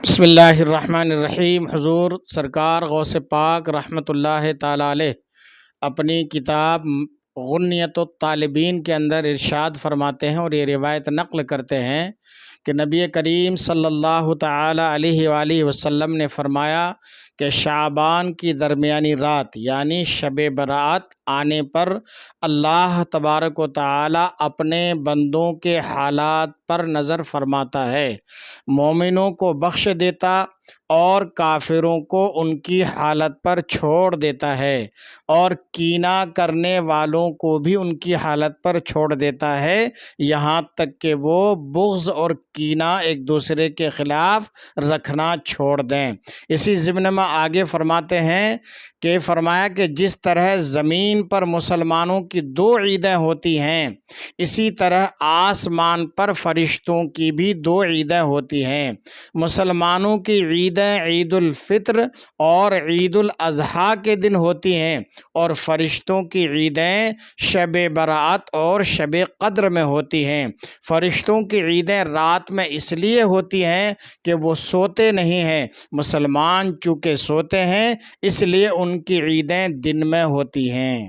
بسم اللہ الرحمن الرحیم۔ حضور سرکار غوث پاک رحمۃ اللہ تعالیٰ علیہ اپنی کتاب غنیۃ الطالبین کے اندر ارشاد فرماتے ہیں اور یہ روایت نقل کرتے ہیں کہ نبی کریم صلی اللہ تعالیٰ علیہ وآلہ وسلم نے فرمایا کہ شعبان کی درمیانی رات یعنی شب برات آنے پر اللہ تبارک و تعالیٰ اپنے بندوں کے حالات پر نظر فرماتا ہے، مومنوں کو بخش دیتا اور کافروں کو ان کی حالت پر چھوڑ دیتا ہے، اور کینہ کرنے والوں کو بھی ان کی حالت پر چھوڑ دیتا ہے، یہاں تک کہ وہ بغض اور کینہ ایک دوسرے کے خلاف رکھنا چھوڑ دیں۔ اسی ضمن میں آگے فرماتے ہیں کہ فرمایا کہ جس طرح زمین پر مسلمانوں کی دو عیدیں ہوتی ہیں، اسی طرح آسمان پر فرشتوں کی بھی دو عیدیں ہوتی ہیں۔ مسلمانوں کی عیدیں عید الفطر اور عید الاضحیٰ کے دن ہوتی ہیں، اور فرشتوں کی عیدیں شب برات اور شب قدر میں ہوتی ہیں۔ فرشتوں کی عیدیں رات میں اس لیے ہوتی ہیں کہ وہ سوتے نہیں ہیں، مسلمان چونکہ سوتے ہیں اس لیے ان کی عیدیں دن میں ہوتی ہیں۔